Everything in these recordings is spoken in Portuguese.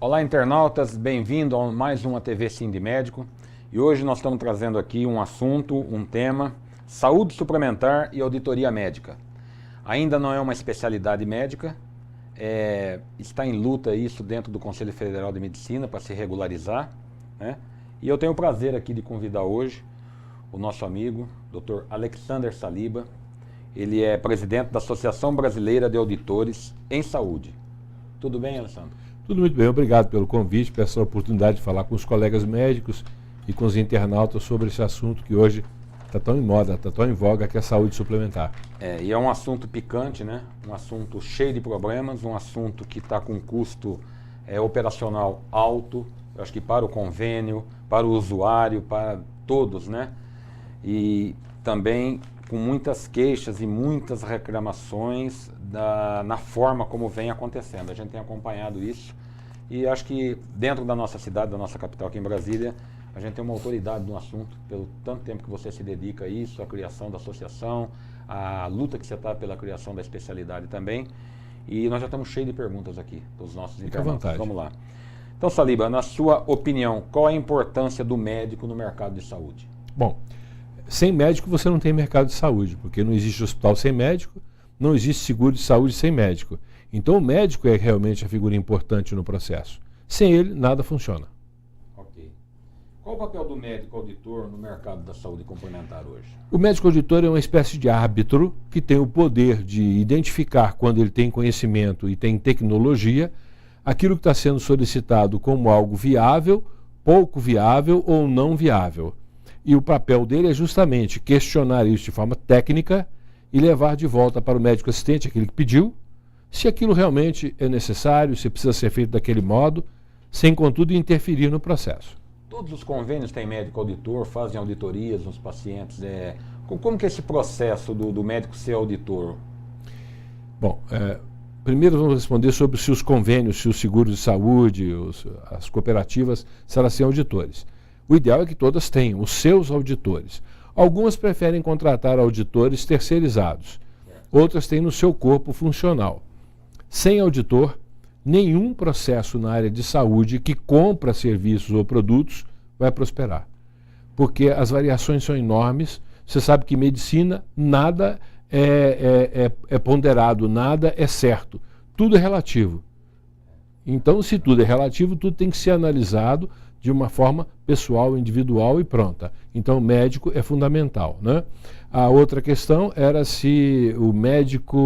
Olá, internautas, bem-vindo a mais uma TV Sim de Médico. E hoje nós estamos trazendo aqui um assunto, um tema, saúde suplementar e auditoria médica. Ainda não é uma especialidade médica, está em luta isso dentro do Conselho Federal de Medicina para se regularizar, né? E eu tenho o prazer aqui de convidar hoje o nosso amigo, Dr. Alexander Saliba. Ele é presidente da Associação Brasileira de Auditores em Saúde. Tudo bem, Alexandre? Tudo muito bem, obrigado pelo convite, por essa oportunidade de falar com os colegas médicos e com os internautas sobre esse assunto que hoje está tão em moda, está tão em voga, que é a saúde suplementar. E é um assunto picante, né? Um assunto cheio de problemas, um assunto que está com um custo operacional alto, eu acho que para o convênio, para o usuário, para todos, né? E também com muitas queixas e muitas reclamações na forma como vem acontecendo. A gente tem acompanhado isso e acho que dentro da nossa cidade, da nossa capital aqui em Brasília, a gente tem uma autoridade no assunto, pelo tanto tempo que você se dedica a isso, a criação da associação, a luta que você está pela criação da especialidade também. E nós já estamos cheios de perguntas aqui dos nossos internautas. Vamos lá. Então, Saliba, na sua opinião, qual a importância do médico no mercado de saúde? Bom, sem médico você não tem mercado de saúde, porque não existe hospital sem médico, não existe seguro de saúde sem médico. Então o médico é realmente a figura importante no processo. Sem ele, nada funciona. Ok. Qual o papel do médico auditor no mercado da saúde complementar hoje? O médico auditor é uma espécie de árbitro que tem o poder de identificar, quando ele tem conhecimento e tem tecnologia, aquilo que está sendo solicitado como algo viável, pouco viável ou não viável. E o papel dele é justamente questionar isso de forma técnica e levar de volta para o médico assistente, aquele que pediu, se aquilo realmente é necessário, se precisa ser feito daquele modo, sem, contudo, interferir no processo. Todos os convênios têm médico auditor, fazem auditorias nos pacientes. Como que é esse processo do médico ser auditor? Bom, primeiro vamos responder sobre se os convênios, se os seguros de saúde, as cooperativas, se elas têm auditores. O ideal é que todas tenham os seus auditores. Algumas preferem contratar auditores terceirizados. Outras têm no seu corpo funcional. Sem auditor, nenhum processo na área de saúde que compra serviços ou produtos vai prosperar. Porque as variações são enormes. Você sabe que em medicina nada é ponderado, nada é certo. Tudo é relativo. Então, se tudo é relativo, tudo tem que ser analisado de uma forma pessoal, individual e pronta. Então, o médico é fundamental, né? A outra questão era se o médico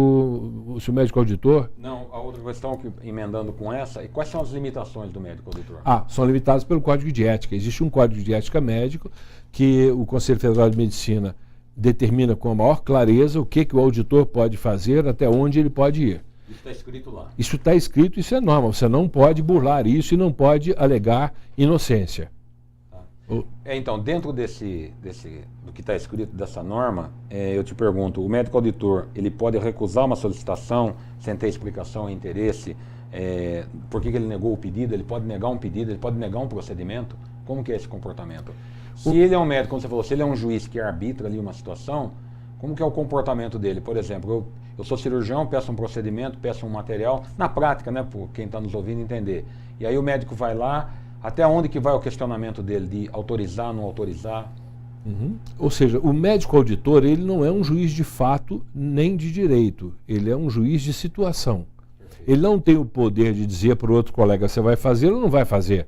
auditor... Não, a outra questão, emendando com essa, quais são as limitações do médico auditor? São limitadas pelo Código de Ética. Existe um Código de Ética médico que o Conselho Federal de Medicina determina com a maior clareza o que o auditor pode fazer, até onde ele pode ir. Isso está escrito lá. Isso está escrito, isso é norma. Você não pode burlar isso e não pode alegar inocência. Então, dentro do que está escrito dessa norma, eu te pergunto, o médico auditor, ele pode recusar uma solicitação sem ter explicação e interesse? Por que ele negou o pedido? Ele pode negar um pedido? Ele pode negar um procedimento? Como que é esse comportamento? Se ele é um médico, como você falou, se ele é um juiz que arbitra ali uma situação, como que é o comportamento dele? Por exemplo, eu sou cirurgião, peço um procedimento, peço um material, na prática, né, por quem está nos ouvindo entender. E aí o médico vai lá, até onde que vai o questionamento dele de autorizar, não autorizar? Ou seja, o médico auditor, ele não é um juiz de fato nem de direito, ele é um juiz de situação. Perfeito. Ele não tem o poder de dizer para o outro colega, você vai fazer ou não vai fazer.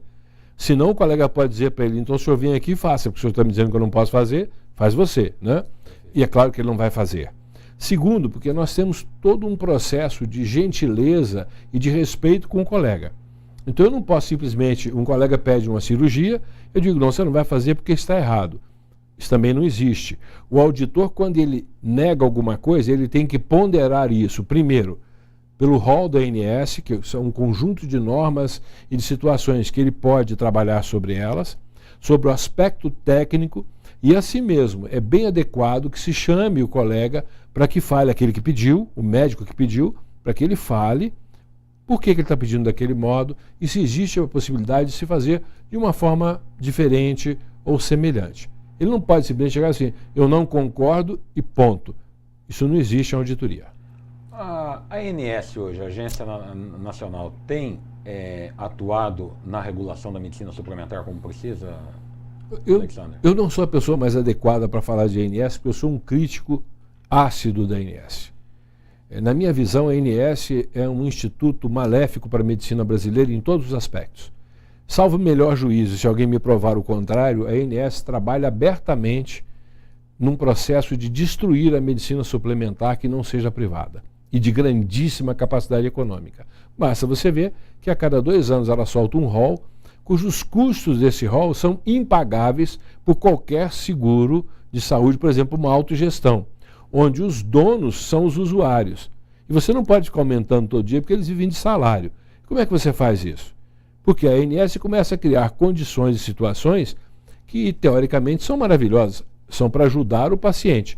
Senão o colega pode dizer para ele, então o senhor vem aqui e faça, porque o senhor está me dizendo que eu não posso fazer, faz você, né? E é claro que ele não vai fazer. Segundo, porque nós temos todo um processo de gentileza e de respeito com o colega. Então eu não posso simplesmente, um colega pede uma cirurgia, eu digo, não, você não vai fazer porque está errado. Isso também não existe. O auditor, quando ele nega alguma coisa, ele tem que ponderar isso, primeiro, pelo rol da ANS, que são um conjunto de normas e de situações que ele pode trabalhar sobre elas, sobre o aspecto técnico, e assim mesmo, é bem adequado que se chame o colega para que fale, aquele que pediu, o médico que pediu, para que ele fale por que ele está pedindo daquele modo e se existe a possibilidade de se fazer de uma forma diferente ou semelhante. Ele não pode simplesmente chegar assim, eu não concordo e ponto. Isso não existe em auditoria. A ANS hoje, a Agência Nacional, tem atuado na regulação da medicina suplementar como precisa, Alexander? Eu não sou a pessoa mais adequada para falar de ANS, porque eu sou um crítico ácido da ANS. Na minha visão, a ANS é um instituto maléfico para a medicina brasileira em todos os aspectos. Salvo melhor juízo, se alguém me provar o contrário, a ANS trabalha abertamente num processo de destruir a medicina suplementar que não seja privada e de grandíssima capacidade econômica. Basta você ver que a cada 2 anos ela solta um rol, cujos custos desse rol são impagáveis por qualquer seguro de saúde, por exemplo, uma autogestão, onde os donos são os usuários. E você não pode ficar aumentando todo dia porque eles vivem de salário. Como é que você faz isso? Porque a ANS começa a criar condições e situações que, teoricamente, são maravilhosas, são para ajudar o paciente.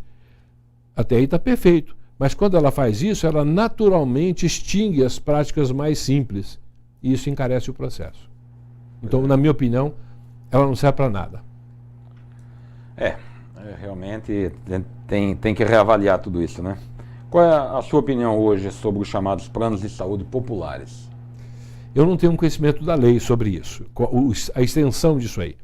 Até aí está perfeito. Mas quando ela faz isso, ela naturalmente extingue as práticas mais simples. E isso encarece o processo. Então, na minha opinião, ela não serve para nada. Realmente tem que reavaliar tudo isso, né? Qual é a sua opinião hoje sobre os chamados planos de saúde populares? Eu não tenho um conhecimento da lei sobre isso, a extensão disso aí.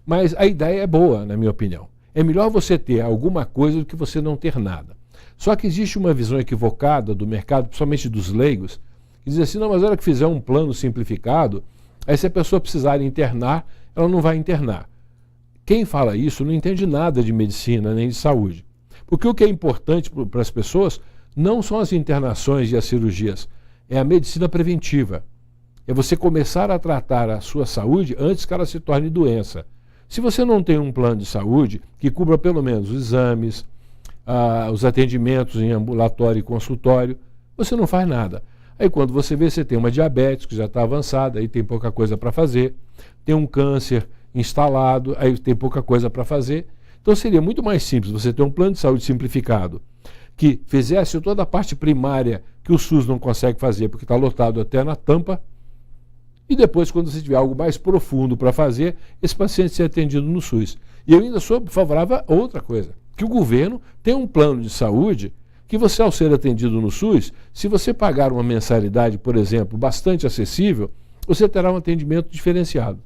Mas a ideia é boa, na minha opinião. É melhor você ter alguma coisa do que você não ter nada. Só que existe uma visão equivocada do mercado, principalmente dos leigos, que diz assim, não, mas na hora que fizer um plano simplificado, aí se a pessoa precisar internar, ela não vai internar. Quem fala isso não entende nada de medicina nem de saúde. Porque o que é importante para as pessoas não são as internações e as cirurgias, é a medicina preventiva. É você começar a tratar a sua saúde antes que ela se torne doença. Se você não tem um plano de saúde que cubra pelo menos os exames, os atendimentos em ambulatório e consultório, você não faz nada. Aí quando você vê, você tem uma diabetes que já está avançada, aí tem pouca coisa para fazer, tem um câncer instalado, aí tem pouca coisa para fazer. Então seria muito mais simples você ter um plano de saúde simplificado, que fizesse toda a parte primária que o SUS não consegue fazer, porque está lotado até na tampa, e depois, quando você tiver algo mais profundo para fazer, esse paciente ser atendido no SUS. E eu ainda sou favorável a outra coisa, que o governo tem um plano de saúde que você, ao ser atendido no SUS, se você pagar uma mensalidade, por exemplo, bastante acessível, você terá um atendimento diferenciado.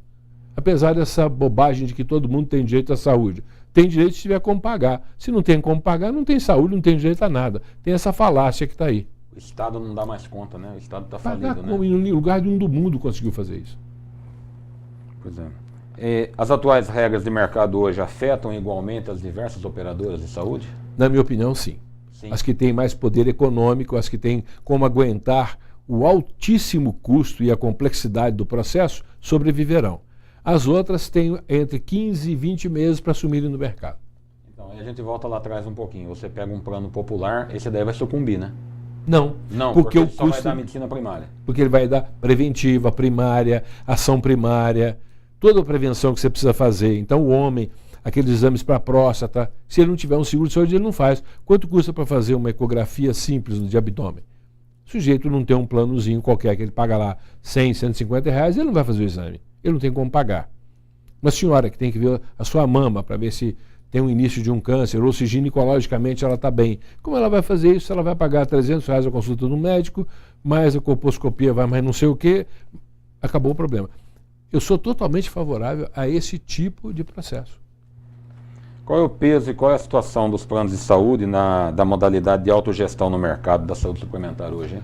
Apesar dessa bobagem de que todo mundo tem direito à saúde. Tem direito se tiver como pagar. Se não tem como pagar, não tem saúde, não tem direito a nada. Tem essa falácia que está aí. O Estado não dá mais conta, né? O Estado está falido, né? Em lugar nenhum do mundo conseguiu fazer isso. Pois é. As atuais regras de mercado hoje afetam igualmente as diversas operadoras de saúde? Na minha opinião, sim. As que têm mais poder econômico, as que têm como aguentar o altíssimo custo e a complexidade do processo, sobreviverão. As outras têm entre 15 e 20 meses para assumirem no mercado. Então, aí a gente volta lá atrás um pouquinho. Você pega um plano popular, esse daí vai sucumbir, né? Não, porque o custo só vai dar medicina primária. Porque ele vai dar preventiva, primária, ação primária, toda a prevenção que você precisa fazer. Então o homem, aqueles exames para a próstata, se ele não tiver um seguro de saúde, ele não faz. Quanto custa para fazer uma ecografia simples de abdômen? O sujeito não tem um planozinho qualquer, que ele paga lá 100, 150 reais, ele não vai fazer o exame. Ele não tem como pagar. Uma senhora que tem que ver a sua mama para ver se tem um início de um câncer ou se ginecologicamente ela está bem. Como ela vai fazer isso? Ela vai pagar 300 reais a consulta do médico, mais a colposcopia vai mais não sei o quê, acabou o problema. Eu sou totalmente favorável a esse tipo de processo. Qual é o peso e qual é a situação dos planos de saúde da modalidade de autogestão no mercado da saúde suplementar hoje, hein?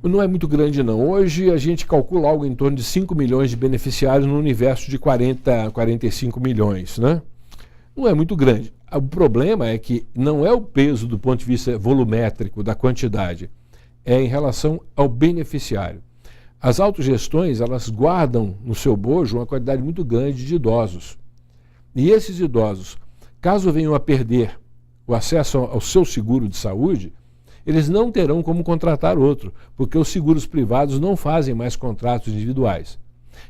Não é muito grande, não. Hoje a gente calcula algo em torno de 5 milhões de beneficiários no universo de 40, 45 milhões, né? Não é muito grande. O problema é que não é o peso do ponto de vista volumétrico da quantidade, é em relação ao beneficiário. As autogestões, elas guardam no seu bojo uma quantidade muito grande de idosos. E esses idosos, caso venham a perder o acesso ao seu seguro de saúde, eles não terão como contratar outro, porque os seguros privados não fazem mais contratos individuais.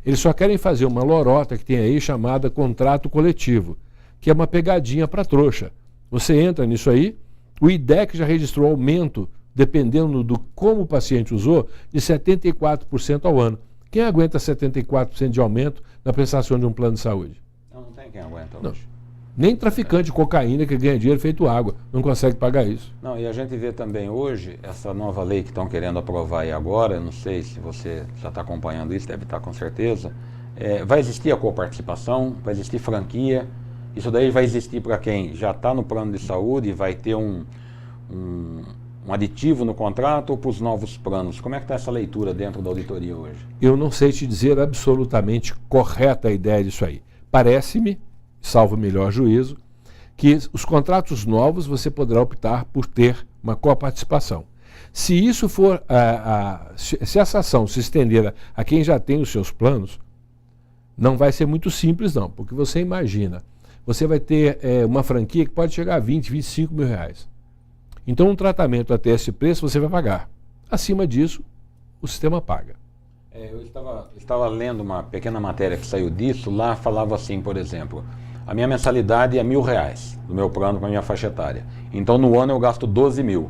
Eles só querem fazer uma lorota que tem aí chamada contrato coletivo, que é uma pegadinha para trouxa. Você entra nisso aí, o IDEC já registrou aumento, dependendo do como o paciente usou, de 74% ao ano. Quem aguenta 74% de aumento na prestação de um plano de saúde? Não tem quem aguenta hoje. Nem traficante de cocaína que ganha dinheiro feito água não consegue pagar isso. Não, e a gente vê também hoje, essa nova lei que estão querendo aprovar aí agora, não sei se você já está acompanhando isso, deve estar com certeza, vai existir a coparticipação, vai existir franquia, isso daí vai existir para quem já está no plano de saúde, vai ter um aditivo no contrato ou para os novos planos? Como é que está essa leitura dentro da auditoria hoje? Eu não sei te dizer absolutamente correta a ideia disso aí. Parece-me, salvo o melhor juízo, que os contratos novos você poderá optar por ter uma coparticipação. Se isso for, se essa ação se estender a quem já tem os seus planos, não vai ser muito simples não, porque você imagina, você vai ter uma franquia que pode chegar a 20, 25 mil reais. Então um tratamento até esse preço você vai pagar. Acima disso, o sistema paga. Eu estava lendo uma pequena matéria que saiu disso, lá falava assim, por exemplo, a minha mensalidade é R$1.000 do meu plano para a minha faixa etária. Então no ano eu gasto 12 mil.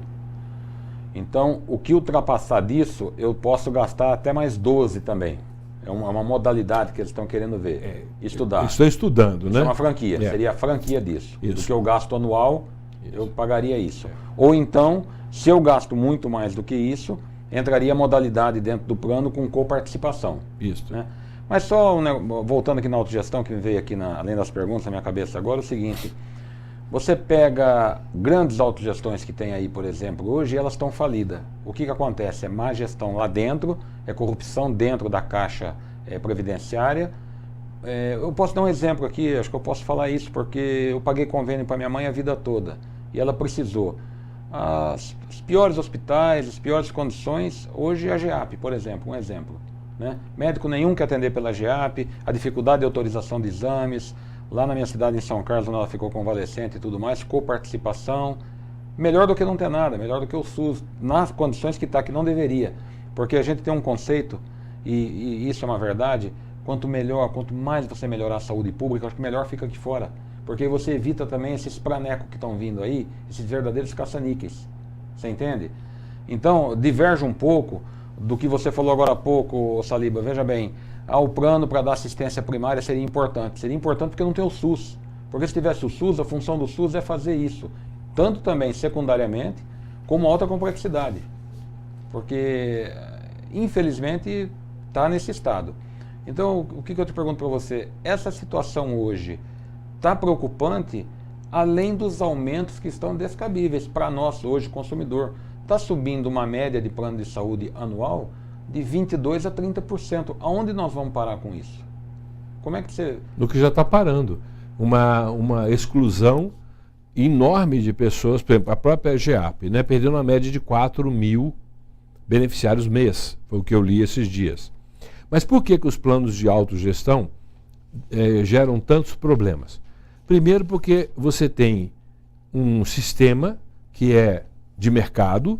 Então o que ultrapassar disso, eu posso gastar até mais 12 também. É uma modalidade que eles estão querendo ver, estudar. Estou estudando, né? Isso é uma franquia, seria a franquia disso. Isso. Do que eu gasto anual, eu pagaria isso. Ou então, se eu gasto muito mais do que isso, entraria a modalidade dentro do plano com coparticipação. Isso. Né? Mas só, voltando aqui na autogestão, que me veio aqui, além das perguntas na minha cabeça agora, é o seguinte, você pega grandes autogestões que tem aí, por exemplo, hoje, elas estão falidas. O que acontece? É má gestão lá dentro, é corrupção dentro da caixa previdenciária. Eu posso dar um exemplo aqui, acho que eu posso falar isso, porque eu paguei convênio para minha mãe a vida toda, e ela precisou. Os piores hospitais, as piores condições, hoje é a GEAP, por exemplo, um exemplo. Né? Médico nenhum quer atender pela GEAP, a dificuldade de autorização de exames, lá na minha cidade, em São Carlos, onde ela ficou convalescente e tudo mais, coparticipação, melhor do que não ter nada, melhor do que o SUS, nas condições que está, que não deveria. Porque a gente tem um conceito, e isso é uma verdade, quanto mais você melhorar a saúde pública, acho que melhor fica aqui fora. Porque você evita também esses pranecos que estão vindo aí, esses verdadeiros caça-níqueis. Você entende? Então, diverge um pouco do que você falou agora há pouco, Saliba. Veja bem, o plano para dar assistência primária seria importante. Seria importante porque não tem o SUS. Porque se tivesse o SUS, a função do SUS é fazer isso. Tanto também secundariamente, como alta complexidade. Porque, infelizmente, está nesse estado. Então, o que eu te pergunto para você? Essa situação hoje está preocupante, além dos aumentos que estão descabíveis para nós hoje, consumidor. Está subindo uma média de plano de saúde anual de 22% a 30%. Aonde nós vamos parar com isso? Como é que você... No que já está parando. Uma exclusão enorme de pessoas, por exemplo, a própria GEAP, né, perdendo uma média de 4 mil beneficiários mês, foi o que eu li esses dias. Mas por que os planos de autogestão geram tantos problemas? Primeiro porque você tem um sistema que é de mercado,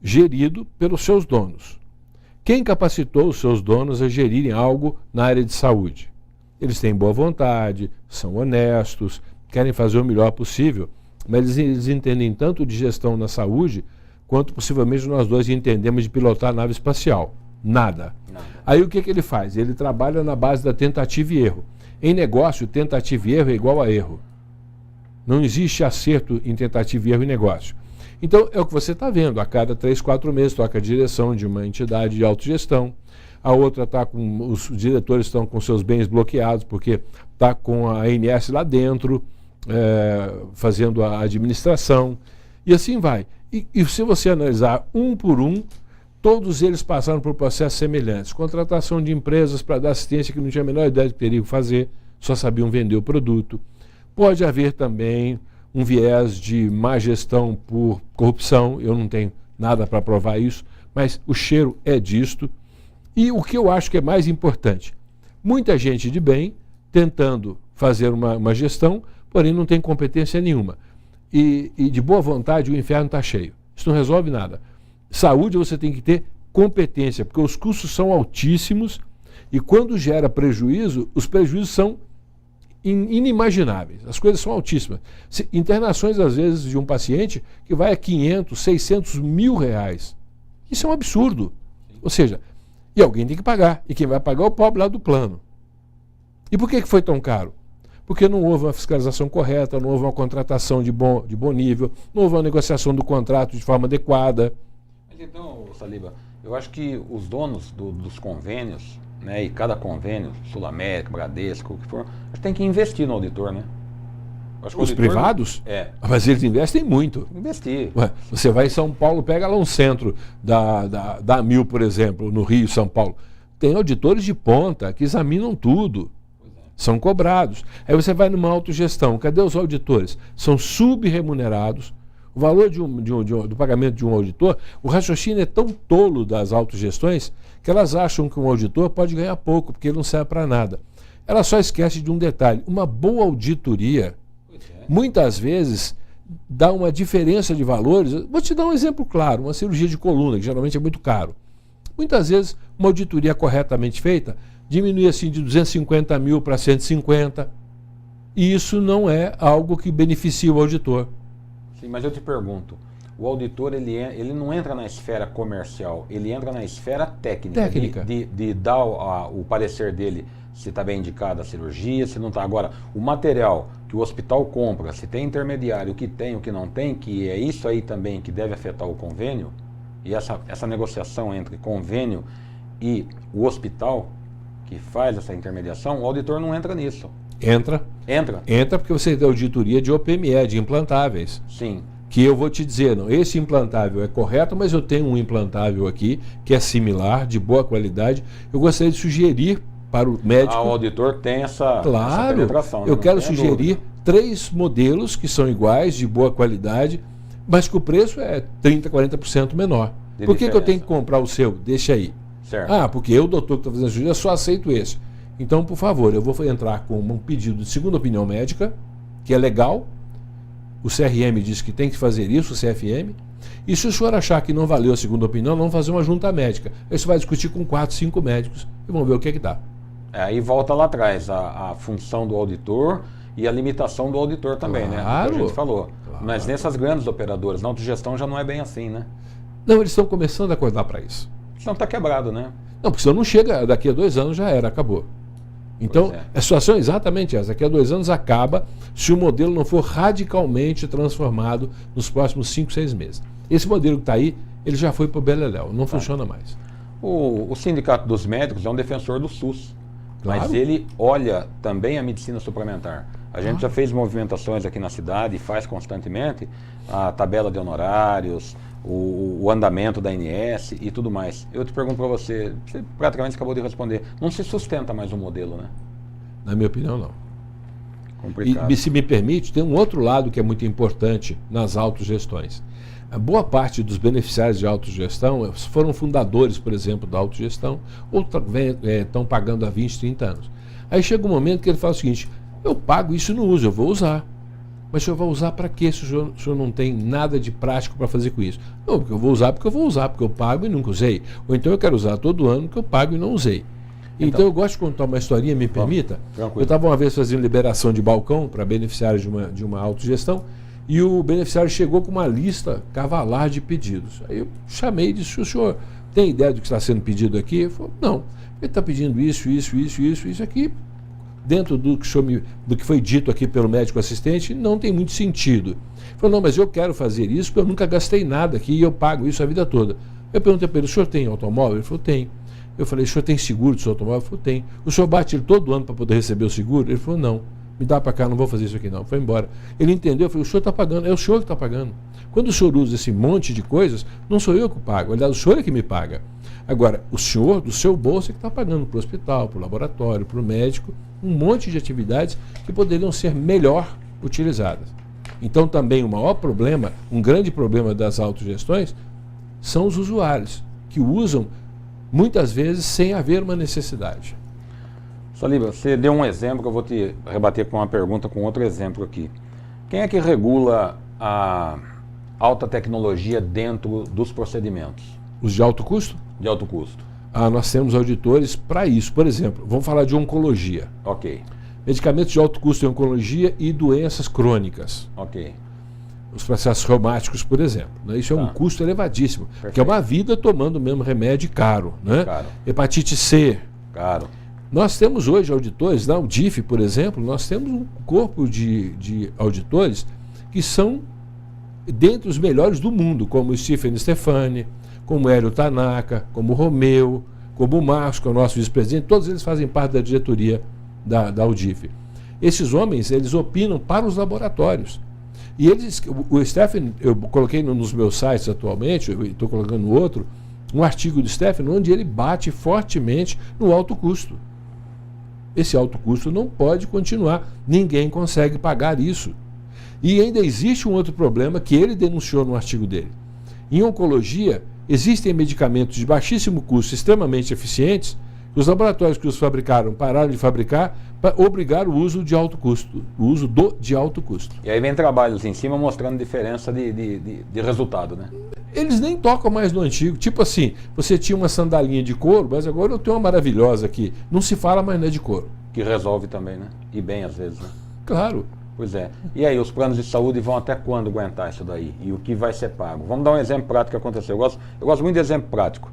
gerido pelos seus donos. Quem capacitou os seus donos a gerirem algo na área de saúde? Eles têm boa vontade, são honestos, querem fazer o melhor possível, mas eles entendem tanto de gestão na saúde, quanto possivelmente nós dois entendemos de pilotar nave espacial. Nada. Aí o que ele faz? Ele trabalha na base da tentativa e erro. Em negócio, tentativa e erro é igual a erro. Não existe acerto em tentativa e erro em negócio. Então, é o que você está vendo. A cada 3, 4 meses, toca a direção de uma entidade de autogestão. A outra está com... Os diretores estão com seus bens bloqueados, porque está com a ANS lá dentro, fazendo a administração. E assim vai. E se você analisar um por um, todos eles passaram por processos semelhantes. Contratação de empresas para dar assistência que não tinha a menor ideia do que teriam que fazer, só sabiam vender o produto. Pode haver também um viés de má gestão por corrupção, eu não tenho nada para provar isso, mas o cheiro é disto. E o que eu acho que é mais importante, muita gente de bem tentando fazer uma gestão, porém não tem competência nenhuma. E de boa vontade o inferno está cheio. Isso não resolve nada. Saúde você tem que ter competência, porque os custos são altíssimos e quando gera prejuízo, os prejuízos são inimagináveis. As coisas são altíssimas. Internações, às vezes, de um paciente que vai a 500, 600 mil reais. Isso é um absurdo. Ou seja, e alguém tem que pagar. E quem vai pagar é o pobre lá do plano. E por que foi tão caro? Porque não houve uma fiscalização correta, não houve uma contratação de bom nível, não houve uma negociação do contrato de forma adequada. Mas então, Saliba, eu acho que os donos dos convênios, né, e cada convênio, Sul América, Bradesco, o que for, acho que tem que investir no auditor, né? Acho que Os privados? É. Mas eles investem muito. Investir. Ué, você vai em São Paulo, pega lá um centro da Amil, por exemplo, no Rio, São Paulo. Tem auditores de ponta que examinam tudo. São cobrados. Aí você vai numa autogestão. Cadê os auditores? São subremunerados. O valor do pagamento de um auditor, o raciocínio é tão tolo das autogestões que elas acham que um auditor pode ganhar pouco, porque ele não serve para nada. Ela só esquece de um detalhe. Uma boa auditoria, muitas vezes, dá uma diferença de valores. Vou te dar um exemplo claro. Uma cirurgia de coluna, que geralmente é muito caro. Muitas vezes, uma auditoria corretamente feita diminui assim de 250 mil para 150. E isso não é algo que beneficia o auditor. Sim, mas eu te pergunto, o auditor ele não entra na esfera comercial, ele entra na esfera técnica. De dar o parecer dele se está bem indicada a cirurgia, se não está. Agora, o material que o hospital compra, se tem intermediário, o que tem, o que não tem, que é isso aí também que deve afetar o convênio, e essa negociação entre convênio e o hospital que faz essa intermediação, o auditor não entra nisso. Entra. Entra porque você tem auditoria de OPME, de implantáveis. Sim. Que eu vou te dizer, não, esse implantável é correto, mas eu tenho um implantável aqui que é similar, de boa qualidade. Eu gostaria de sugerir para o médico... O auditor tem essa penetração. Eu quero sugerir 3 modelos que são iguais, de boa qualidade, mas que o preço é 30%, 40% menor. Por que eu tenho que comprar o seu? Deixa aí. Certo. Ah, porque eu, doutor que está fazendo cirurgia, só aceito esse. Então, por favor, eu vou entrar com um pedido de segunda opinião médica, que é legal. O CRM diz que tem que fazer isso, o CFM. E se o senhor achar que não valeu a segunda opinião, vamos fazer uma junta médica. Aí você vai discutir com 4, 5 médicos e vamos ver o que é que dá. Aí volta lá atrás a função do auditor e a limitação do auditor também, né? Claro. Que a gente falou. Claro. Mas nessas grandes operadoras, na autogestão já não é bem assim, né? Não, eles estão começando a acordar para isso. Senão está quebrado, né? Não, porque senão não chega, daqui a 2 anos já era, acabou. Então, a situação é exatamente essa. Daqui a 2 anos acaba se o modelo não for radicalmente transformado nos próximos 5, 6 meses. Esse modelo que está aí, ele já foi para o beleléu, não funciona mais. O Sindicato dos Médicos é um defensor do SUS, Claro. mas ele olha também a medicina suplementar. A gente já fez movimentações aqui na cidade e faz constantemente a tabela de honorários, o andamento da ANS e tudo mais. Eu te pergunto para você praticamente acabou de responder, não se sustenta mais o modelo, né? Na minha opinião, não. Complicado. E se me permite, tem um outro lado que é muito importante nas autogestões. A boa parte dos beneficiários de autogestão foram fundadores, por exemplo, da autogestão, ou estão pagando há 20, 30 anos. Aí chega um momento que ele fala o seguinte, eu pago isso e não uso, eu vou usar. Mas o senhor vai usar para quê se o senhor não tem nada de prático para fazer com isso? Não, porque eu vou usar, porque eu pago e nunca usei. Ou então eu quero usar todo ano que eu pago e não usei. Então eu gosto de contar uma historinha, me permita. Tranquilo. Eu estava uma vez fazendo liberação de balcão para beneficiários de uma autogestão e o beneficiário chegou com uma lista cavalar de pedidos. Aí eu chamei e disse, o senhor tem ideia do que está sendo pedido aqui? Ele falou, não, ele está pedindo isso aqui. Dentro do que foi dito aqui pelo médico assistente, não tem muito sentido. Ele falou, não, mas eu quero fazer isso porque eu nunca gastei nada aqui e eu pago isso a vida toda. Eu perguntei para ele, o senhor tem automóvel? Ele falou, tem. Eu falei, o senhor tem seguro do seu automóvel? Ele falou, tem. O senhor bate ele todo ano para poder receber o seguro? Ele falou, não. Me dá para cá, não vou fazer isso aqui não. Foi embora. Ele entendeu, eu falei, o senhor está pagando, é o senhor que está pagando. Quando o senhor usa esse monte de coisas, não sou eu que pago, aliás, o senhor é que me paga. Agora, o senhor, do seu bolso, é que está pagando para o hospital, para o laboratório, para o médico, um monte de atividades que poderiam ser melhor utilizadas. Então, também o maior problema, um grande problema das autogestões, são os usuários, que usam muitas vezes sem haver uma necessidade. Saliba, você deu um exemplo que eu vou te rebater com uma pergunta com outro exemplo aqui. Quem é que regula a alta tecnologia dentro dos procedimentos? Os de alto custo? De alto custo. Nós temos auditores para isso. Por exemplo, vamos falar de oncologia. Ok. Medicamentos de alto custo em oncologia e doenças crônicas. Ok. Os processos reumáticos, por exemplo. Né? Isso é um custo elevadíssimo. Perfeito. Porque é uma vida tomando o mesmo remédio caro. Né? Caro. Hepatite C. Caro. Nós temos hoje auditores, na UDIF, por exemplo, nós temos um corpo de auditores que são dentre os melhores do mundo, como o Stephen Stefani, como o Hélio Tanaka, como o Romeu, como o Marcos, que é o nosso vice-presidente, todos eles fazem parte da diretoria da UDIF. Esses homens, eles opinam para os laboratórios. E eles, o Stephen, eu coloquei nos meus sites atualmente, eu estou colocando no outro, um artigo do Stephen onde ele bate fortemente no alto custo. Esse alto custo não pode continuar, ninguém consegue pagar isso. E ainda existe um outro problema que ele denunciou no artigo dele. Em oncologia, existem medicamentos de baixíssimo custo, extremamente eficientes, que os laboratórios que os fabricaram pararam de fabricar para obrigar o uso de alto custo, o uso de alto custo. E aí vem trabalhos em cima mostrando diferença de resultado, né? Eles nem tocam mais no antigo. Tipo assim, você tinha uma sandalinha de couro, mas agora eu tenho uma maravilhosa aqui. Não se fala mais de couro. Que resolve também, né? E bem às vezes, né? Claro. Pois é. E aí, os planos de saúde vão até quando aguentar isso daí? E o que vai ser pago? Vamos dar um exemplo prático que aconteceu. Eu gosto muito de exemplo prático.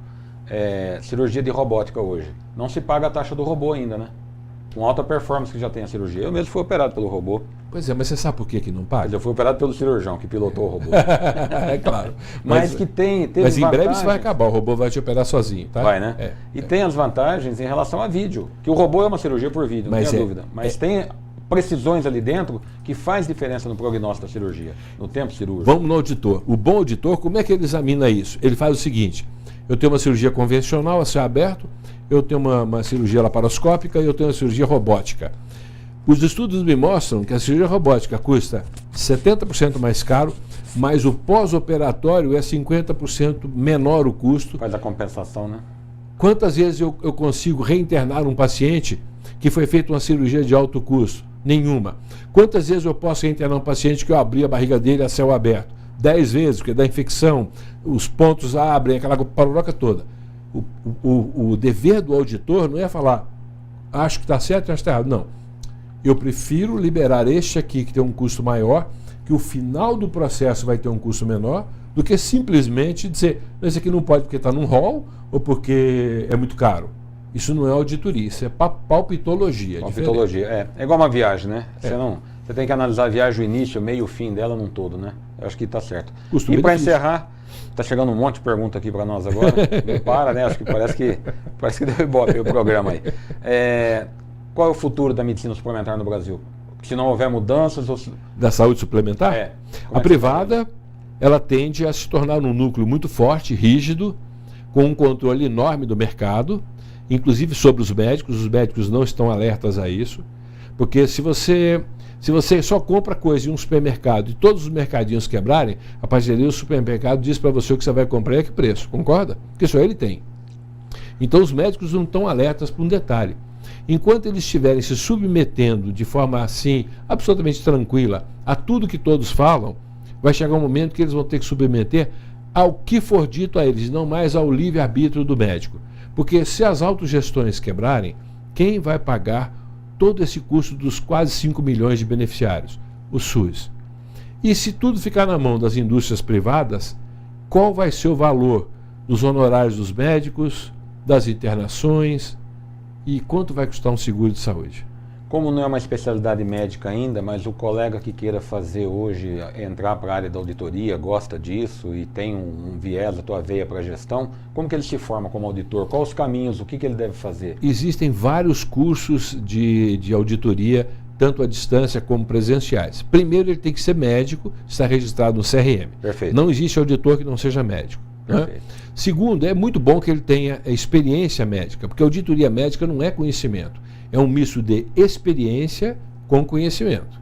Cirurgia de robótica hoje. Não se paga a taxa do robô ainda, né? Com alta performance que já tem a cirurgia. Eu mesmo fui operado pelo robô. Pois é, mas você sabe por que não paga? Mas eu fui operado pelo cirurgião que pilotou o robô. É claro. Mas que tem Mas em breve isso vai acabar, o robô vai te operar sozinho, tá? Vai, né? Tem as vantagens em relação a vídeo. Que o robô é uma cirurgia por vídeo, não tenha dúvida. Mas tem precisões ali dentro que faz diferença no prognóstico da cirurgia, no tempo cirúrgico. Vamos no auditor. O bom auditor, como é que ele examina isso? Ele faz o seguinte: eu tenho uma cirurgia convencional a céu aberto, eu tenho uma cirurgia laparoscópica e eu tenho uma cirurgia robótica. Os estudos me mostram que a cirurgia robótica custa 70% mais caro, mas o pós-operatório é 50% menor o custo. Faz a compensação, né? Quantas vezes eu consigo reinternar um paciente que foi feita uma cirurgia de alto custo? Nenhuma. Quantas vezes eu posso reinternar um paciente que eu abri a barriga dele a céu aberto? 10 vezes, porque dá infecção, os pontos abrem, aquela paroroca toda. O dever do auditor não é falar, acho que está certo, acho que está errado. Não. Eu prefiro liberar este aqui, que tem um custo maior, que o final do processo vai ter um custo menor, do que simplesmente dizer, esse aqui não pode porque está num rol ou porque é muito caro. Isso não é auditoria, isso é palpitologia. Palpitologia, é igual uma viagem, né? Você tem que analisar a viagem, o início, o meio e o fim dela num todo, né? Eu acho que está certo. E para encerrar, está chegando um monte de pergunta aqui para nós agora. Não para, né? Acho que parece que deu ibope o programa aí. Qual é o futuro da medicina suplementar no Brasil? Se não houver mudanças... Da saúde suplementar? A privada, ela tende a se tornar um núcleo muito forte, rígido, com um controle enorme do mercado, inclusive sobre os médicos não estão alertas a isso, porque se você só compra coisa em um supermercado e todos os mercadinhos quebrarem, a partir daí o supermercado diz para você o que você vai comprar e a que preço, concorda? Porque só ele tem. Então os médicos não estão alertas para um detalhe. Enquanto eles estiverem se submetendo de forma assim, absolutamente tranquila, a tudo que todos falam, vai chegar um momento que eles vão ter que submeter ao que for dito a eles, não mais ao livre-arbítrio do médico. Porque se as autogestões quebrarem, quem vai pagar todo esse custo dos quase 5 milhões de beneficiários? O SUS. E se tudo ficar na mão das indústrias privadas, qual vai ser o valor dos honorários dos médicos, das internações e quanto vai custar um seguro de saúde? Como não é uma especialidade médica ainda, mas o colega que queira fazer hoje, entrar para a área da auditoria, gosta disso e tem um viés, a tua veia para a gestão, como que ele se forma como auditor? Quais os caminhos, o que ele deve fazer? Existem vários cursos de auditoria, tanto à distância como presenciais. Primeiro, ele tem que ser médico, estar registrado no CRM. Perfeito. Não existe auditor que não seja médico. Né? Segundo, é muito bom que ele tenha experiência médica, porque auditoria médica não é conhecimento. É um misto de experiência com conhecimento.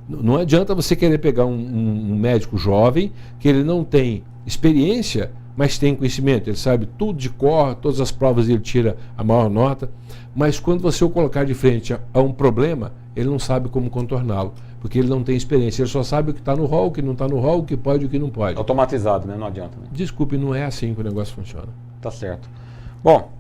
Não adianta você querer pegar um médico jovem que ele não tem experiência, mas tem conhecimento. Ele sabe tudo de cor, todas as provas ele tira a maior nota, mas quando você o colocar de frente a um problema, ele não sabe como contorná-lo, porque ele não tem experiência. Ele só sabe o que está no rol, o que não está no rol, o que pode e o que não pode. Automatizado, né? Não adianta. Né? Desculpe, não é assim que o negócio funciona. Tá certo. Bom,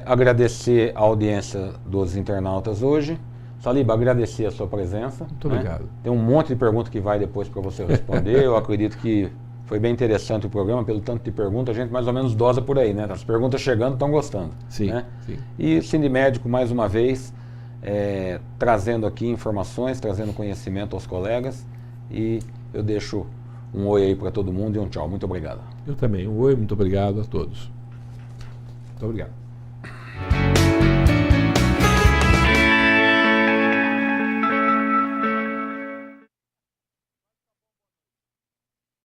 agradecer a audiência dos internautas hoje. Saliba, agradecer a sua presença. Muito obrigado. Tem um monte de perguntas que vai depois para você responder. Eu acredito que Foi bem interessante o programa, pelo tanto de perguntas, a gente mais ou menos dosa por aí, né? As perguntas chegando, estão gostando. Sim, né? sim. E Sindimédico, mais uma vez, trazendo aqui informações, trazendo conhecimento aos colegas. E eu deixo um oi aí para todo mundo e um tchau. Muito obrigado. Eu também. Um oi, muito obrigado a todos. Muito obrigado.